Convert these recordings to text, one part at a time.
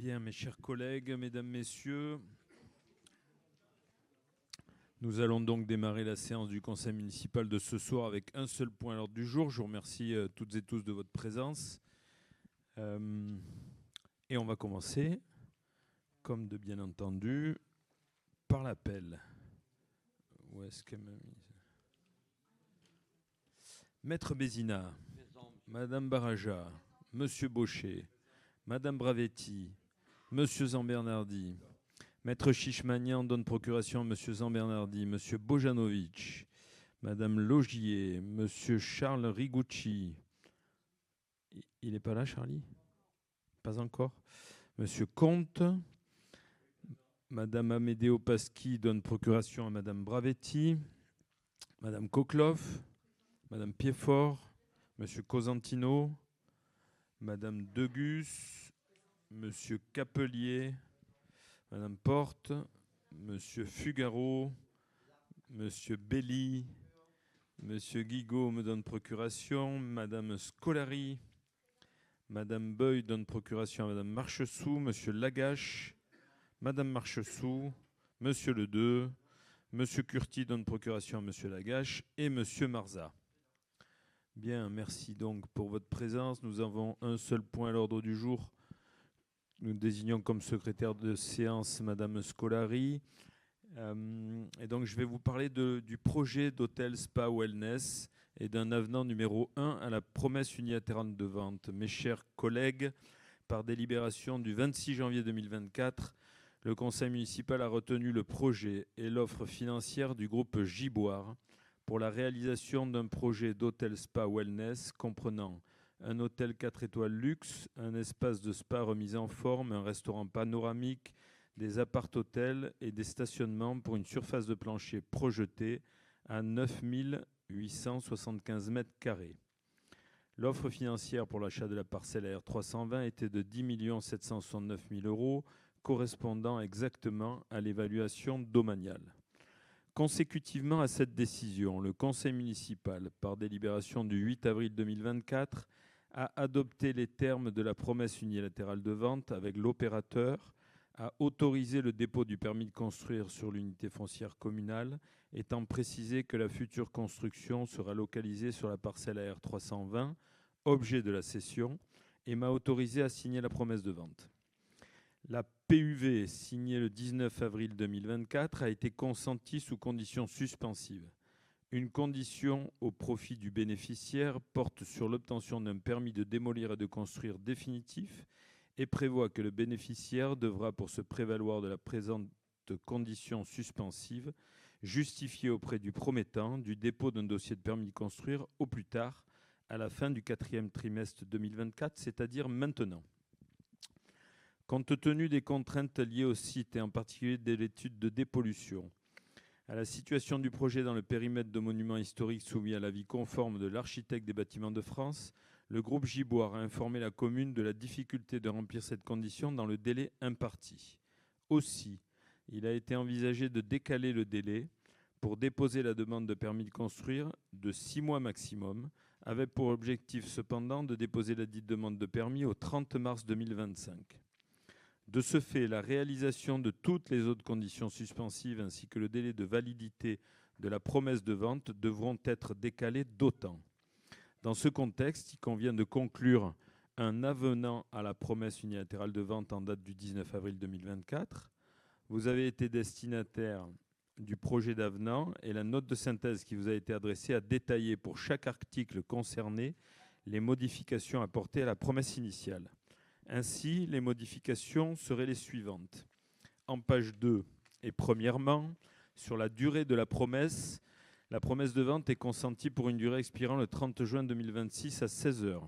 Bien, mes chers collègues, mesdames, messieurs, nous allons donc démarrer la séance du conseil municipal de ce soir avec un seul point à l'ordre du jour. Je vous remercie toutes et tous de votre présence. Et on va commencer, comme de bien entendu, par l'appel. Où est-ce qu'elle m'a mis ? Maître Bézina, Madame Baraja, Monsieur Baucher, Madame Bravetti, Monsieur Zambernardi, Maître Chichmanian donne procuration à Monsieur Zambernardi, Monsieur Bojanovic, Madame Logier, Monsieur Charles Rigucci. Il n'est pas là, Charlie ? Pas encore. Monsieur Comte, Madame Amédéo Paschi donne procuration à Madame Bravetti, Madame Kokloff, Madame Piedfort, Monsieur Cosentino, Madame Degus, Monsieur Capelier, Madame Porte, Monsieur Fugaro, Monsieur Belli, Monsieur Guigaud me donne procuration, Madame Scolari, Madame Beuil donne procuration à Madame Marchessou, Monsieur Lagache, Madame Marchessou, Monsieur Ledeux, Monsieur Curti donne procuration à Monsieur Lagache et Monsieur Marza. Bien, merci donc pour votre présence. Nous avons un seul point à l'ordre du jour. Nous désignons comme secrétaire de séance Madame Scolari. Et donc je vais vous parler du projet d'hôtel Spa Wellness et d'un avenant numéro 1 à la promesse unilatérale de vente. Mes chers collègues, par délibération du 26 janvier 2024, le conseil municipal a retenu le projet et l'offre financière du groupe Giboire pour la réalisation d'un projet d'hôtel Spa Wellness comprenant un hôtel 4 étoiles luxe, un espace de spa remis en forme, un restaurant panoramique, des appart-hôtels et des stationnements pour une surface de plancher projetée à 9 875 mètres carrés. L'offre financière pour l'achat de la parcelle AR320 était de 10 769 000 €, correspondant exactement à l'évaluation domaniale. Consécutivement à cette décision, le conseil municipal, par délibération du 8 avril 2024, a adopté les termes de la promesse unilatérale de vente avec l'opérateur, a autorisé le dépôt du permis de construire sur l'unité foncière communale, étant précisé que la future construction sera localisée sur la parcelle AR320, objet de la cession, et m'a autorisé à signer la promesse de vente. La PUV, signée le 19 avril 2024, a été consentie sous conditions suspensives. Une condition au profit du bénéficiaire porte sur l'obtention d'un permis de démolir et de construire définitif et prévoit que le bénéficiaire devra, pour se prévaloir de la présente condition suspensive, justifier auprès du promettant du dépôt d'un dossier de permis de construire au plus tard à la fin du 4e trimestre 2024, c'est-à-dire maintenant. Compte tenu des contraintes liées au site et en particulier de l'étude de dépollution, à la situation du projet dans le périmètre de monuments historiques soumis à l'avis conforme de l'architecte des bâtiments de France, le groupe Giboire a informé la commune de la difficulté de remplir cette condition dans le délai imparti. Aussi, il a été envisagé de décaler le délai pour déposer la demande de permis de construire de 6 mois maximum, avec pour objectif cependant de déposer la dite demande de permis au 30 mars 2025. De ce fait, la réalisation de toutes les autres conditions suspensives ainsi que le délai de validité de la promesse de vente devront être décalés d'autant. Dans ce contexte, il convient de conclure un avenant à la promesse unilatérale de vente en date du 19 avril 2024. Vous avez été destinataire du projet d'avenant et la note de synthèse qui vous a été adressée a détaillé pour chaque article concerné les modifications apportées à la promesse initiale. Ainsi, les modifications seraient les suivantes. En page 2, et premièrement, sur la durée de la promesse de vente est consentie pour une durée expirant le 30 juin 2026 à 16 h.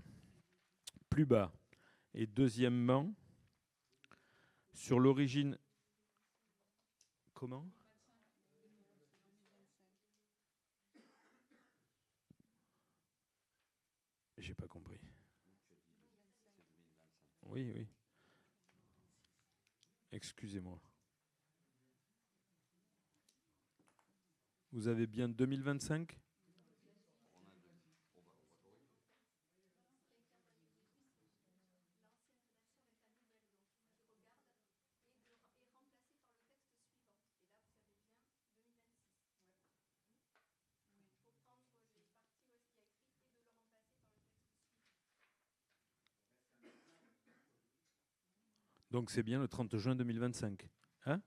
Plus bas. Et deuxièmement, sur l'origine... Comment ? J'ai pas compris. Oui. Excusez-moi. Vous avez bien 2025 ? Donc c'est bien le 30 juin 2025. Hein?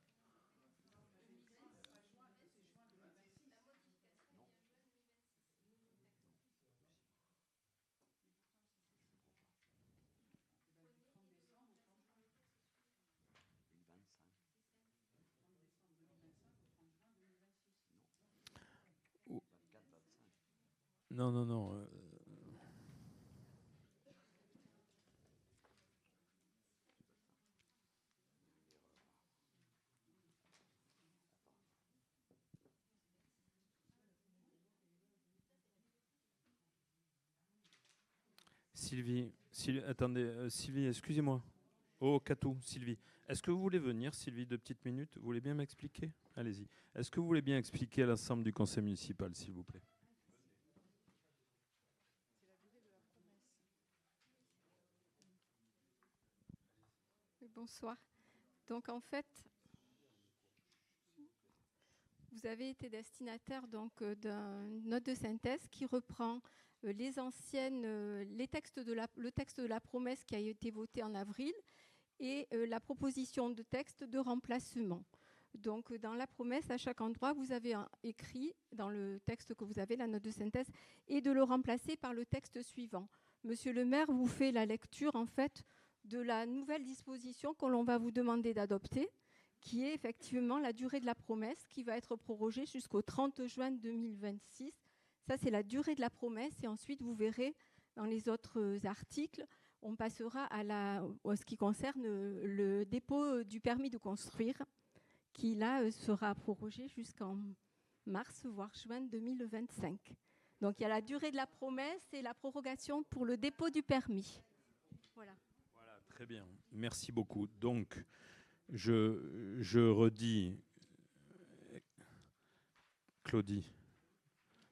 Non, non, non. Attendez, Sylvie, excusez-moi. Oh, Katou, Sylvie. Est-ce que vous voulez venir, Sylvie, 2 petites minutes? Vous voulez bien m'expliquer? Allez-y. Est-ce que vous voulez bien expliquer à l'ensemble du conseil municipal, s'il vous plaît? Bonsoir. Donc en fait, vous avez été destinataire d'une note de synthèse qui reprend le texte de la promesse qui a été voté en avril et la proposition de texte de remplacement. Donc dans la promesse, à chaque endroit, vous avez écrit dans le texte que vous avez, la note de synthèse, et de le remplacer par le texte suivant. Monsieur le maire vous fait la lecture en fait de la nouvelle disposition que l'on va vous demander d'adopter, qui est effectivement la durée de la promesse qui va être prorogée jusqu'au 30 juin 2026. Ça, c'est la durée de la promesse. Et ensuite, vous verrez dans les autres articles, on passera à ce qui concerne le dépôt du permis de construire, qui là sera prorogé jusqu'en mars, voire juin 2025. Donc, il y a la durée de la promesse et la prorogation pour le dépôt du permis. Voilà. Voilà, très bien. Merci beaucoup. Donc, je redis, Claudie,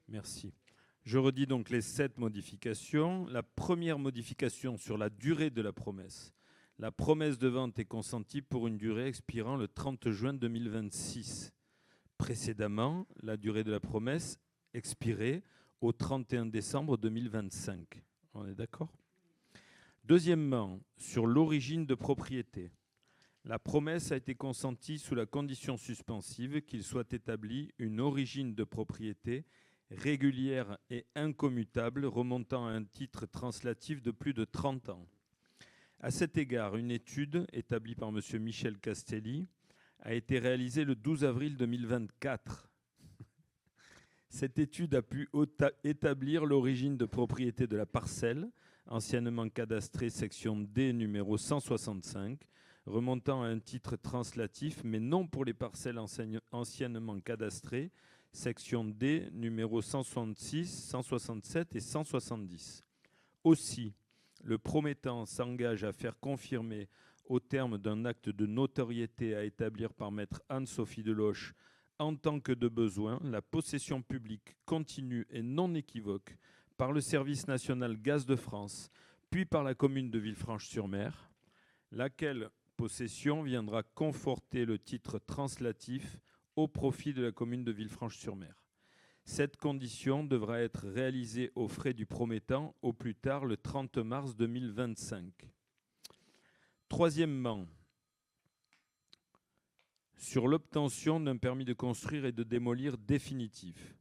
merci. Je redis donc les 7 modifications. La première modification sur la durée de la promesse. La promesse de vente est consentie pour une durée expirant le 30 juin 2026. Précédemment, la durée de la promesse expirait au 31 décembre 2025. On est d'accord? Deuxièmement, sur l'origine de propriété. La promesse a été consentie sous la condition suspensive qu'il soit établi une origine de propriété régulière et incommutable remontant à un titre translatif de plus de 30 ans. À cet égard, une étude établie par M. Michel Castelli a été réalisée le 12 avril 2024. Cette étude a pu établir l'origine de propriété de la parcelle, anciennement cadastrée section D numéro 165, remontant à un titre translatif, mais non pour les parcelles anciennement cadastrées, section D numéro 166, 167 et 170. Aussi, le promettant s'engage à faire confirmer, au terme d'un acte de notoriété à établir par maître Anne-Sophie Deloche, en tant que de besoin, la possession publique continue et non équivoque par le Service national Gaz de France, puis par la commune de Villefranche-sur-Mer, laquelle possession viendra conforter le titre translatif au profit de la commune de Villefranche-sur-Mer. Cette condition devra être réalisée aux frais du promettant au plus tard le 30 mars 2025. Troisièmement, sur l'obtention d'un permis de construire et de démolir définitif.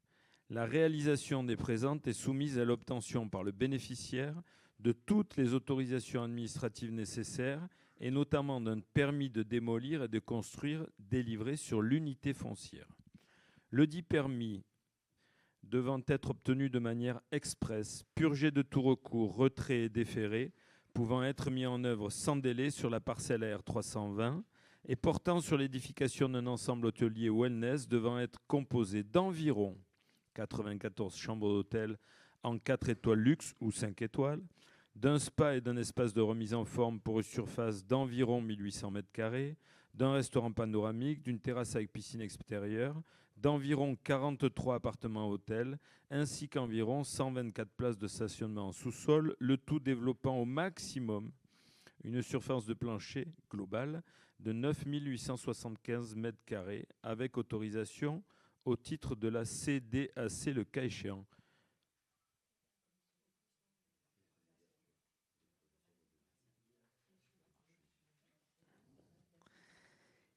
La réalisation des présentes est soumise à l'obtention par le bénéficiaire de toutes les autorisations administratives nécessaires et notamment d'un permis de démolir et de construire délivré sur l'unité foncière. Le dit permis devant être obtenu de manière expresse, purgé de tout recours, retrait et déféré, pouvant être mis en œuvre sans délai sur la parcelle AR 320 et portant sur l'édification d'un ensemble hôtelier wellness devant être composé d'environ 94 chambres d'hôtel en 4 étoiles luxe ou 5 étoiles, d'un spa et d'un espace de remise en forme pour une surface d'environ 1800 m², d'un restaurant panoramique, d'une terrasse avec piscine extérieure, d'environ 43 appartements hôtels, ainsi qu'environ 124 places de stationnement en sous-sol, le tout développant au maximum une surface de plancher globale de 9 875 m² avec autorisation au titre de la CDAC le cas échéant.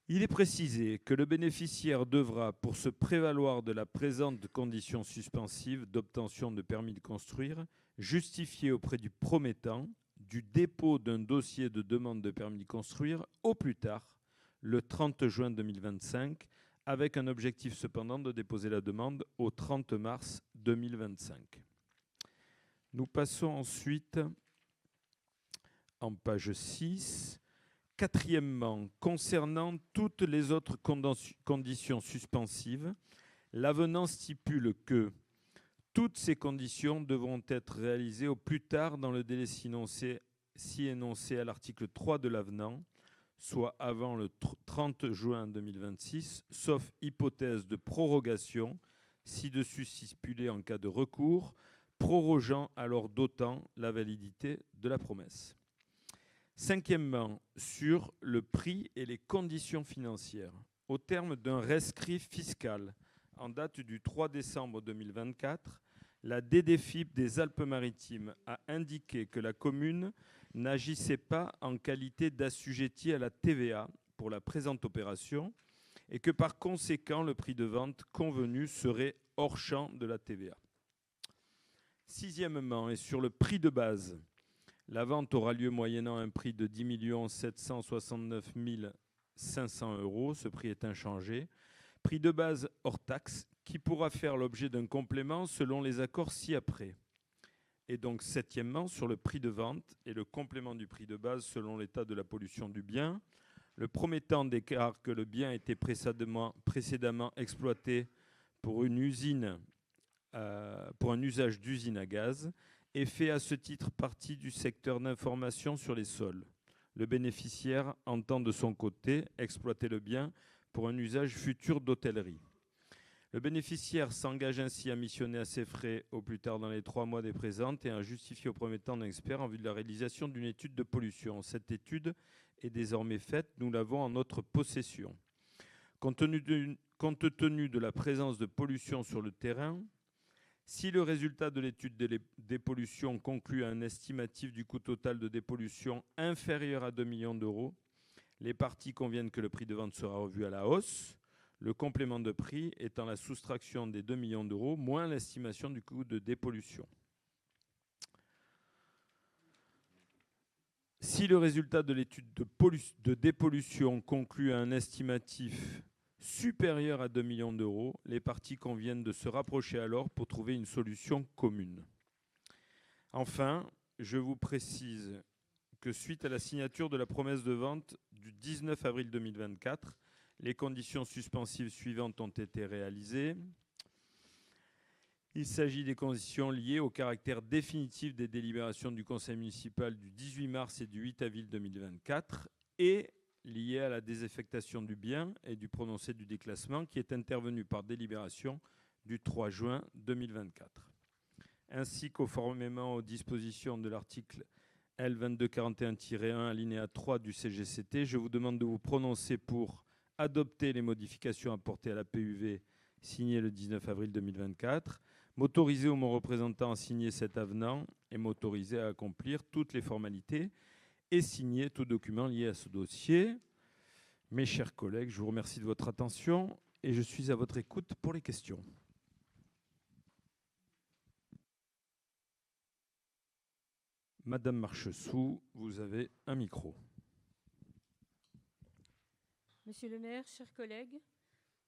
Il est précisé que le bénéficiaire devra, pour se prévaloir de la présente condition suspensive d'obtention de permis de construire, justifier auprès du promettant du dépôt d'un dossier de demande de permis de construire au plus tard le 30 juin 2025, avec un objectif cependant de déposer la demande au 30 mars 2025. Nous passons ensuite en page 6. Quatrièmement, concernant toutes les autres conditions suspensives, l'avenant stipule que toutes ces conditions devront être réalisées au plus tard dans le délai si énoncé à l'article 3 de l'avenant, soit avant le 30 juin 2026, sauf hypothèse de prorogation, ci-dessus stipulée en cas de recours, prorogeant alors d'autant la validité de la promesse. Cinquièmement, sur le prix et les conditions financières. Au terme d'un rescrit fiscal en date du 3 décembre 2024, la DDFiP des Alpes-Maritimes a indiqué que la commune n'agissait pas en qualité d'assujetti à la TVA pour la présente opération et que par conséquent, le prix de vente convenu serait hors champ de la TVA. Sixièmement, et sur le prix de base, la vente aura lieu moyennant un prix de 10 769 500 €. Ce prix est inchangé. Prix de base hors taxe qui pourra faire l'objet d'un complément selon les accords ci-après. Et donc, septièmement, sur le prix de vente et le complément du prix de base selon l'état de la pollution du bien. Le promettant déclare que le bien était précédemment exploité pour une usine, pour un usage d'usine à gaz, et fait à ce titre partie du secteur d'information sur les sols. Le bénéficiaire entend de son côté exploiter le bien pour un usage futur d'hôtellerie. Le bénéficiaire s'engage ainsi à missionner à ses frais au plus tard dans les 3 mois des présentes et à justifier au premier temps d'un expert en vue de la réalisation d'une étude de pollution. Cette étude est désormais faite, nous l'avons en notre possession. Compte tenu de la présence de pollution sur le terrain, si le résultat de l'étude de dépollution conclut à un estimatif du coût total de dépollution inférieur à 2 millions d'euros, les parties conviennent que le prix de vente sera revu à la hausse, le complément de prix étant la soustraction des 2 millions d'euros moins l'estimation du coût de dépollution. Si le résultat de l'étude de dépollution conclut à un estimatif supérieur à 2 millions d'euros, les parties conviennent de se rapprocher alors pour trouver une solution commune. Enfin, je vous précise que suite à la signature de la promesse de vente du 19 avril 2024, les conditions suspensives suivantes ont été réalisées. Il s'agit des conditions liées au caractère définitif des délibérations du conseil municipal du 18 mars et du 8 avril 2024 et liées à la désaffectation du bien et du prononcé du déclassement qui est intervenu par délibération du 3 juin 2024. Ainsi, conformément aux dispositions de l'article L. 2241-1, alinéa 3 du CGCT, je vous demande de vous prononcer pour adopter les modifications apportées à la PUV signée le 19 avril 2024, m'autoriser ou mon représentant à signer cet avenant et m'autoriser à accomplir toutes les formalités et signer tout document lié à ce dossier. Mes chers collègues, je vous remercie de votre attention et je suis à votre écoute pour les questions. Madame Marchessou, vous avez un micro. Monsieur le maire, chers collègues,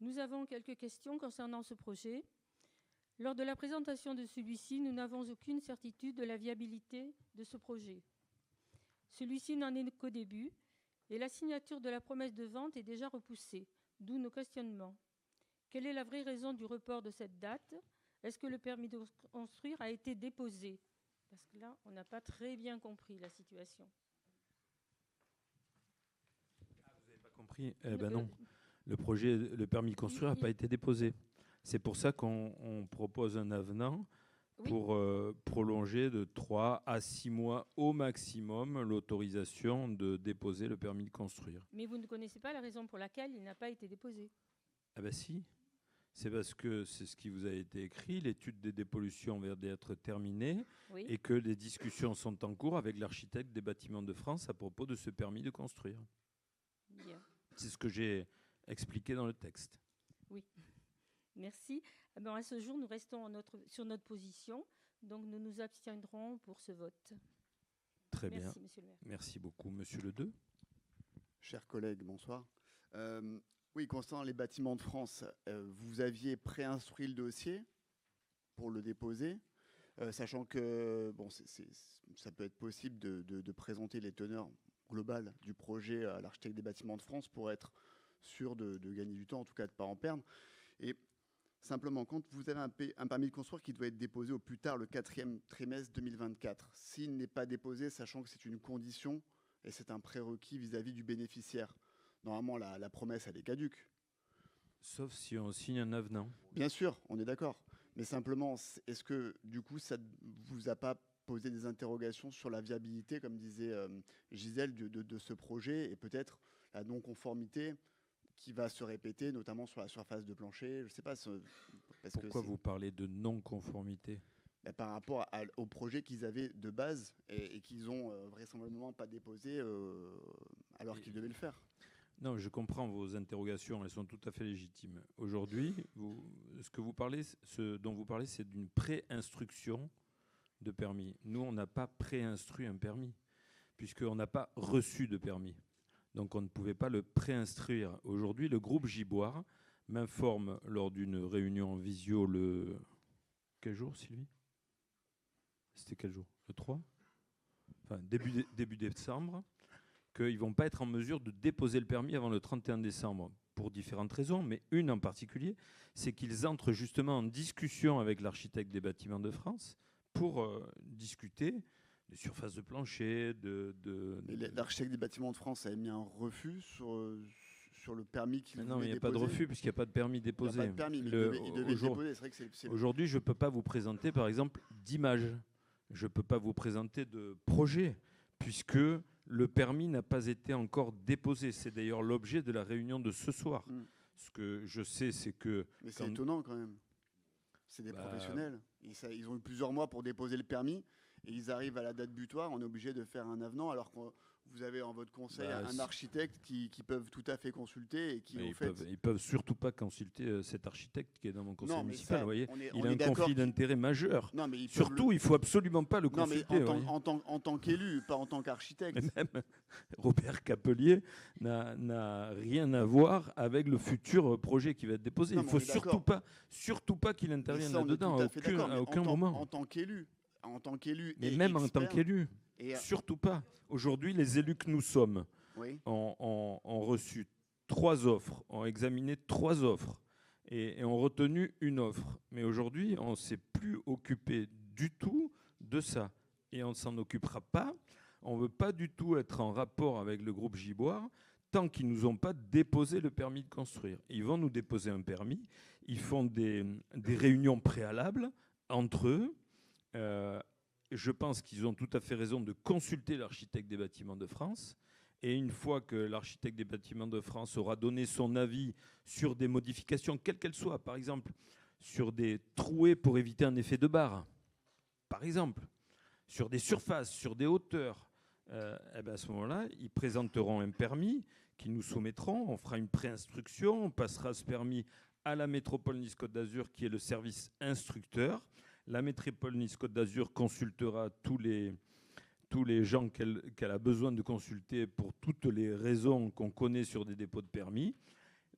nous avons quelques questions concernant ce projet. Lors de la présentation de celui-ci, nous n'avons aucune certitude de la viabilité de ce projet. Celui-ci n'en est qu'au début et la signature de la promesse de vente est déjà repoussée, d'où nos questionnements. Quelle est la vraie raison du report de cette date? Est-ce que le permis de construire a été déposé? Parce que là, on n'a pas très bien compris la situation. Vous n'avez pas compris? Non. Le permis de construire n'a pas été déposé. C'est pour ça qu'on propose un avenant pour prolonger de 3 à 6 mois au maximum l'autorisation de déposer le permis de construire. Mais vous ne connaissez pas la raison pour laquelle il n'a pas été déposé? Ah ben si, c'est parce que c'est ce qui vous a été écrit, l'étude des dépollutions vient d'être terminée et que les discussions sont en cours avec l'architecte des Bâtiments de France à propos de ce permis de construire. Bien. C'est ce que j'ai expliqué dans le texte. Oui, merci. À ce jour, nous restons sur notre position, donc nous nous abstiendrons pour ce vote. Très bien. Merci, monsieur le maire. Merci beaucoup, monsieur Le Deux. Chers collègues, bonsoir. Oui, concernant les bâtiments de France, vous aviez préinstruit le dossier pour le déposer, sachant que bon, ça peut être possible de présenter les teneurs globales du projet à l'architecte des bâtiments de France pour être sûr de gagner du temps, en tout cas de ne pas en perdre. Et simplement, quand vous avez un permis de construire qui doit être déposé au plus tard le 4e trimestre 2024, s'il n'est pas déposé, sachant que c'est une condition et c'est un prérequis vis-à-vis du bénéficiaire, normalement la promesse elle est caduque. Sauf si on signe un avenant. Bien sûr, on est d'accord. Mais simplement, est-ce que du coup ça ne vous a pas posé des interrogations sur la viabilité, comme disait Gisèle, de ce projet et peut-être la non-conformité qui va se répéter, notamment sur la surface de plancher. Je ne sais pas. Pourquoi vous parlez de non-conformité ? Par rapport au projet qu'ils avaient de base et qu'ils ont vraisemblablement pas déposé alors qu'ils devaient le faire. Non, je comprends vos interrogations, elles sont tout à fait légitimes. Aujourd'hui, ce dont vous parlez, c'est d'une pré-instruction de permis. Nous, on n'a pas pré-instruit un permis, puisqu'on n'a pas reçu de permis. Donc, on ne pouvait pas le pré-instruire. Aujourd'hui, le groupe Giboire m'informe lors d'une réunion en visio le... Quel jour, Sylvie ? C'était quel jour ? Le 3 ? Enfin, début décembre, qu'ils ne vont pas être en mesure de déposer le permis avant le 31 décembre, pour différentes raisons, mais une en particulier, c'est qu'ils entrent justement en discussion avec l'architecte des bâtiments de France pour discuter des surfaces de plancher, L'architecte des bâtiments de France a émis un refus sur le permis qu'il voulait déposer. Non, il n'y a pas de refus puisqu'il n'y a pas de permis déposé. Il n'y a pas de permis, mais il devait le déposer. C'est vrai que c'est... Aujourd'hui, je ne peux pas vous présenter, par exemple, d'images. Je ne peux pas vous présenter de projet, puisque le permis n'a pas été encore déposé. C'est d'ailleurs l'objet de la réunion de ce soir. Ce que je sais, c'est que... Mais c'est étonnant quand même. C'est des professionnels. Ils ont eu plusieurs mois pour déposer le permis et ils arrivent à la date butoir. On est obligé de faire un avenant alors que vous avez en votre conseil un architecte qui peuvent tout à fait consulter et qui ils peuvent surtout pas consulter cet architecte qui est dans mon conseil municipal. Ça, vous voyez, il a un conflit d'intérêt majeur. Non, mais surtout, il faut absolument pas le consulter. Non, mais en tant qu'élu, pas en tant qu'architecte. Mais même Robert Capelier n'a rien à voir avec le futur projet qui va être déposé. Il ne faut surtout pas qu'il intervienne là-dedans à aucun moment. En tant qu'élu. Mais même en tant qu'élu. Surtout pas. Aujourd'hui, les élus que nous sommes ont reçu 3 offres, ont examiné 3 offres et ont retenu une offre. Mais aujourd'hui, on ne s'est plus occupé du tout de ça. Et on ne s'en occupera pas. On ne veut pas du tout être en rapport avec le groupe Giboire tant qu'ils ne nous ont pas déposé le permis de construire. Ils vont nous déposer un permis. Ils font des réunions préalables entre eux. Je pense qu'ils ont tout à fait raison de consulter l'architecte des bâtiments de France. Et une fois que l'architecte des bâtiments de France aura donné son avis sur des modifications, quelles qu'elles soient, par exemple, sur des trouées pour éviter un effet de barre, par exemple, sur des surfaces, sur des hauteurs, à ce moment-là, ils présenteront un permis qu'ils nous soumettront. On fera une préinstruction, on passera ce permis à la métropole Nice-Côte d'Azur, qui est le service instructeur. La métropole Nice-Côte d'Azur consultera tous les gens qu'elle a besoin de consulter pour toutes les raisons qu'on connaît sur des dépôts de permis.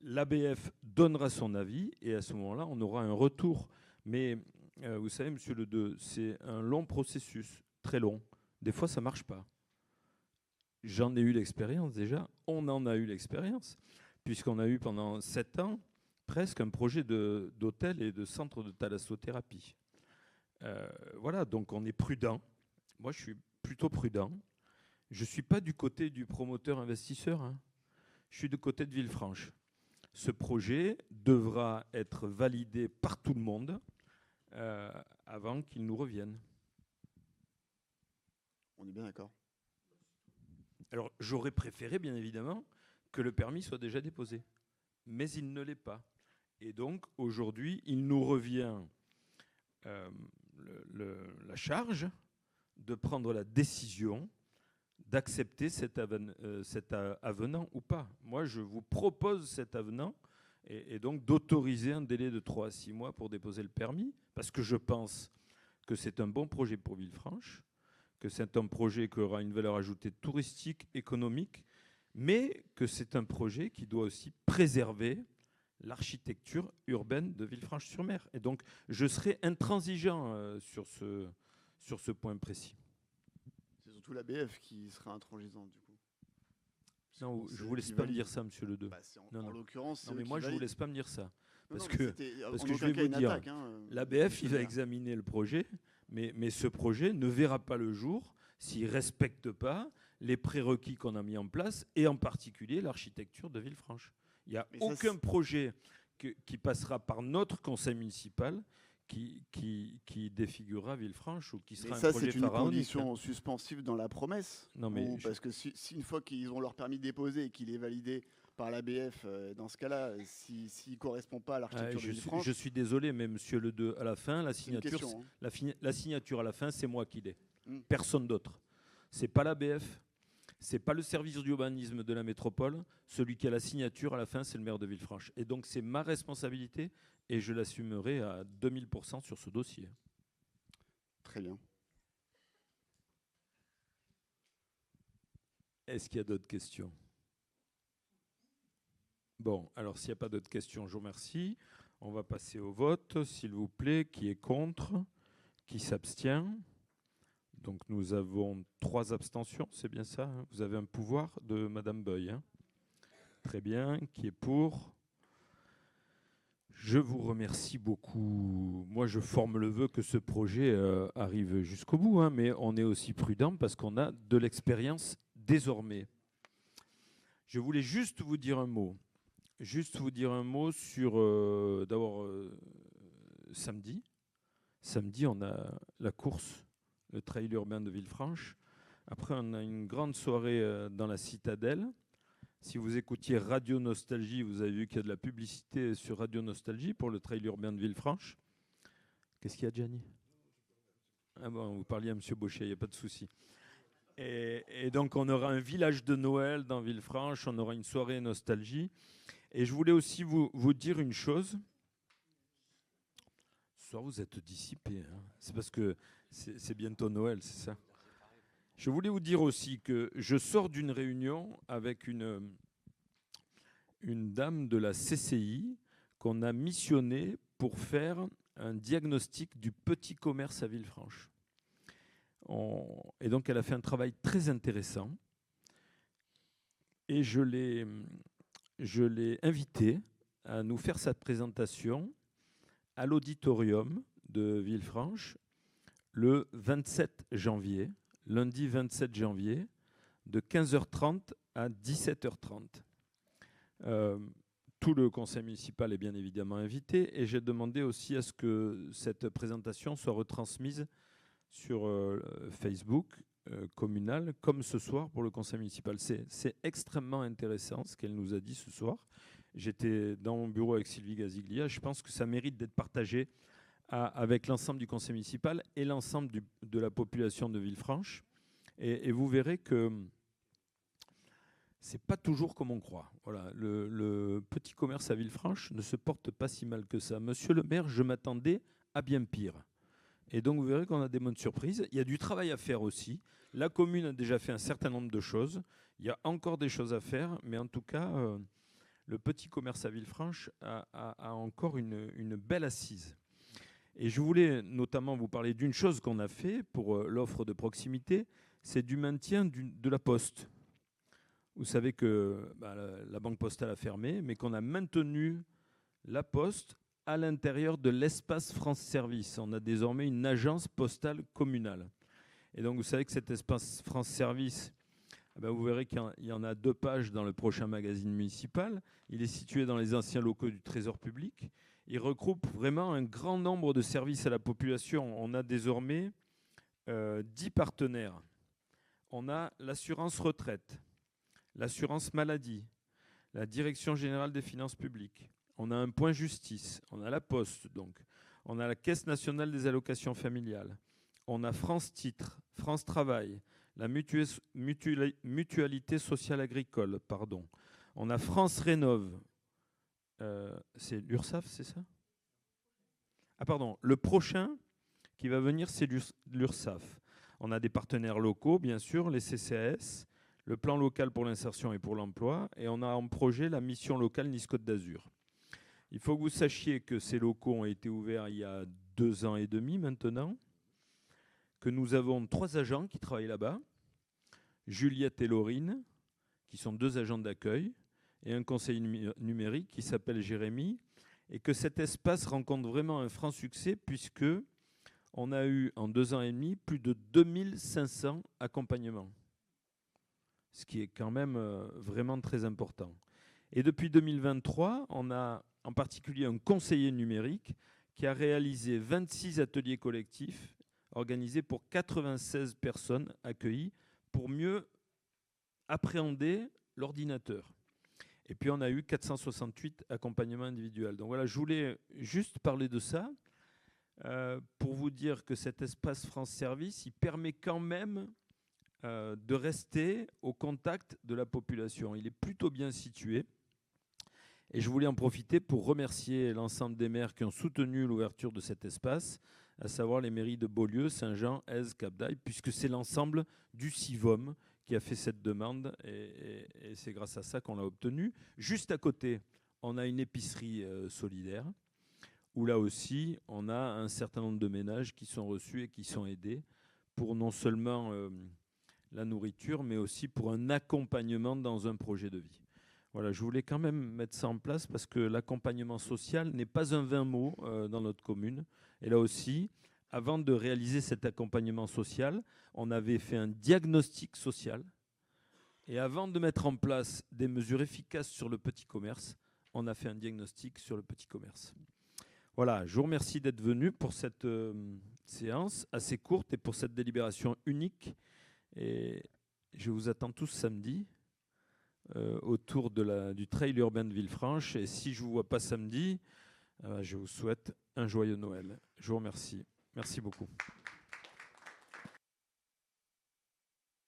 L'ABF donnera son avis et à ce moment-là, on aura un retour. Mais vous savez, monsieur Le Deux, c'est un long processus, très long. Des fois, ça ne marche pas. J'en ai eu l'expérience déjà. On en a eu l'expérience, puisqu'on a eu pendant 7 ans presque un projet d'hôtel et de centre de thalassothérapie. Voilà, donc on est prudent. Moi, je suis plutôt prudent. Je ne suis pas du côté du promoteur investisseur. Hein. Je suis du côté de Villefranche. Ce projet devra être validé par tout le monde avant qu'il nous revienne. On est bien d'accord. Alors, j'aurais préféré, bien évidemment, que le permis soit déjà déposé. Mais il ne l'est pas. Et donc, aujourd'hui, il nous revient la charge de prendre la décision d'accepter cet avenant ou pas. Moi, je vous propose cet avenant et donc d'autoriser un délai de 3 à 6 mois pour déposer le permis, parce que je pense que c'est un bon projet pour Villefranche, que c'est un projet qui aura une valeur ajoutée touristique, économique, mais que c'est un projet qui doit aussi préserver l'architecture urbaine de Villefranche-sur-Mer. Et donc, je serai intransigeant sur ce point précis. C'est surtout l'ABF qui sera intransigeante, du coup. Non, je ne vous laisse pas me dire ça, monsieur Le Deux. En l'occurrence, non, mais moi, je ne vous laisse pas me dire ça. Parce que je vais vous dire, l'ABF, il va examiner le projet, mais ce projet ne verra pas le jour s'il ne respecte pas les prérequis qu'on a mis en place, et en particulier l'architecture de Villefranche. Il n'y a aucun projet qui passera par notre conseil municipal qui défigurera Villefranche ou qui sera un projet pharaonique. Ça, c'est une condition suspensive dans la promesse. Non, mais parce que si une fois qu'ils ont leur permis de déposer et qu'il est validé par l'ABF, dans ce cas-là, s'il ne correspond pas à l'architecture de Villefranche... Je suis désolé, mais monsieur Le Deux, à la fin, la signature, la signature à la fin, c'est moi qui l'ai. Personne d'autre. Ce n'est pas l'ABF, ce n'est pas le service d'urbanisme de la métropole. Celui qui a la signature à la fin, c'est le maire de Villefranche. Et donc, c'est ma responsabilité et je l'assumerai à 2000% sur ce dossier. Très bien. Est-ce qu'il y a d'autres questions ? Bon, alors s'il n'y a pas d'autres questions, je vous remercie. On va passer au vote, s'il vous plaît. Qui est contre ? Qui s'abstient ? Donc nous avons 3 abstentions, c'est bien ça, hein ? Vous avez un pouvoir de Madame Beuil, hein ? Très bien. Qui est pour ? Je vous remercie beaucoup. Moi, je forme le vœu que ce projet arrive jusqu'au bout, hein, mais on est aussi prudent parce qu'on a de l'expérience désormais. Je voulais juste vous dire un mot. Sur, d'abord, samedi. Samedi, on a la course, le trail urbain de Villefranche. Après, on a une grande soirée dans la Citadelle. Si vous écoutiez Radio Nostalgie, vous avez vu qu'il y a de la publicité sur Radio Nostalgie pour le trail urbain de Villefranche. Qu'est-ce qu'il y a, Gianni ? Ah bon, vous parliez à M. Baucher, il n'y a pas de souci. Et donc, on aura un village de Noël dans Villefranche, on aura une soirée Nostalgie. Et je voulais aussi vous dire une chose. Ce soir, vous êtes dissipés, hein. C'est parce que c'est bientôt Noël, c'est ça ? Je voulais vous dire aussi que je sors d'une réunion avec une dame de la CCI qu'on a missionnée pour faire un diagnostic du petit commerce à Villefranche. Et donc, elle a fait un travail très intéressant. Et je l'ai invitée à nous faire sa présentation à l'auditorium de Villefranche le 27 janvier. Lundi 27 janvier, de 15h30 à 17h30. Tout le conseil municipal est bien évidemment invité et j'ai demandé aussi à ce que cette présentation soit retransmise sur Facebook communal, comme ce soir pour le conseil municipal. C'est extrêmement intéressant ce qu'elle nous a dit ce soir. J'étais dans mon bureau avec Sylvie Gaziglia. Je pense que ça mérite d'être partagé avec l'ensemble du conseil municipal et l'ensemble de la population de Villefranche. Et vous verrez que ce n'est pas toujours comme on croit. Voilà, le petit commerce à Villefranche ne se porte pas si mal que ça. Monsieur le maire, je m'attendais à bien pire. Et donc vous verrez qu'on a des bonnes surprises. Il y a du travail à faire aussi. La commune a déjà fait un certain nombre de choses. Il y a encore des choses à faire, mais en tout cas, le petit commerce à Villefranche a encore une belle assise. Et je voulais notamment vous parler d'une chose qu'on a fait pour l'offre de proximité, c'est du maintien de la poste. Vous savez que la banque postale a fermé, mais qu'on a maintenu la poste à l'intérieur de l'espace France Service. On a désormais une agence postale communale. Et donc vous savez que cet espace France Service, vous verrez qu'il y en a 2 pages dans le prochain magazine municipal. Il est situé dans les anciens locaux du Trésor public. Il regroupe vraiment un grand nombre de services à la population. On a désormais 10 partenaires. On a l'assurance retraite, l'assurance maladie, la direction générale des finances publiques. On a un point justice, on a la poste donc. On a la Caisse nationale des allocations familiales. On a France Titres, France Travail, la mutualité sociale agricole, pardon. On a France Rénov', c'est l'URSSAF, c'est ça? Ah pardon, le prochain qui va venir, c'est l'URSSAF. On a des partenaires locaux, bien sûr, les CCAS, le plan local pour l'insertion et pour l'emploi, et on a en projet la mission locale Nice-Côte d'Azur. Il faut que vous sachiez que ces locaux ont été ouverts il y a 2 ans et demi maintenant, que nous avons 3 agents qui travaillent là-bas, Juliette et Laurine, qui sont 2 agents d'accueil, et un conseiller numérique qui s'appelle Jérémy, et que cet espace rencontre vraiment un franc succès puisque on a eu en 2 ans et demi plus de 2500 accompagnements, ce qui est quand même vraiment très important. Et depuis 2023, on a en particulier un conseiller numérique qui a réalisé 26 ateliers collectifs organisés pour 96 personnes accueillies pour mieux appréhender l'ordinateur. Et puis on a eu 468 accompagnements individuels. Donc voilà, je voulais juste parler de ça pour vous dire que cet espace France Service, il permet quand même de rester au contact de la population. Il est plutôt bien situé. Et je voulais en profiter pour remercier l'ensemble des maires qui ont soutenu l'ouverture de cet espace, à savoir les mairies de Beaulieu, Saint-Jean, Èze, Cap-d'Aille, puisque c'est l'ensemble du CIVOM qui a fait cette demande et c'est grâce à ça qu'on l'a obtenue. Juste à côté, on a une épicerie solidaire où là aussi, on a un certain nombre de ménages qui sont reçus et qui sont aidés pour non seulement la nourriture, mais aussi pour un accompagnement dans un projet de vie. Voilà, je voulais quand même mettre ça en place parce que l'accompagnement social n'est pas un vain mot dans notre commune. Et là aussi, avant de réaliser cet accompagnement social, on avait fait un diagnostic social. Et avant de mettre en place des mesures efficaces sur le petit commerce, on a fait un diagnostic sur le petit commerce. Voilà, je vous remercie d'être venu pour cette séance assez courte et pour cette délibération unique. Et je vous attends tous samedi autour du trail urbain de Villefranche. Et si je ne vous vois pas samedi, je vous souhaite un joyeux Noël. Je vous remercie. Merci beaucoup.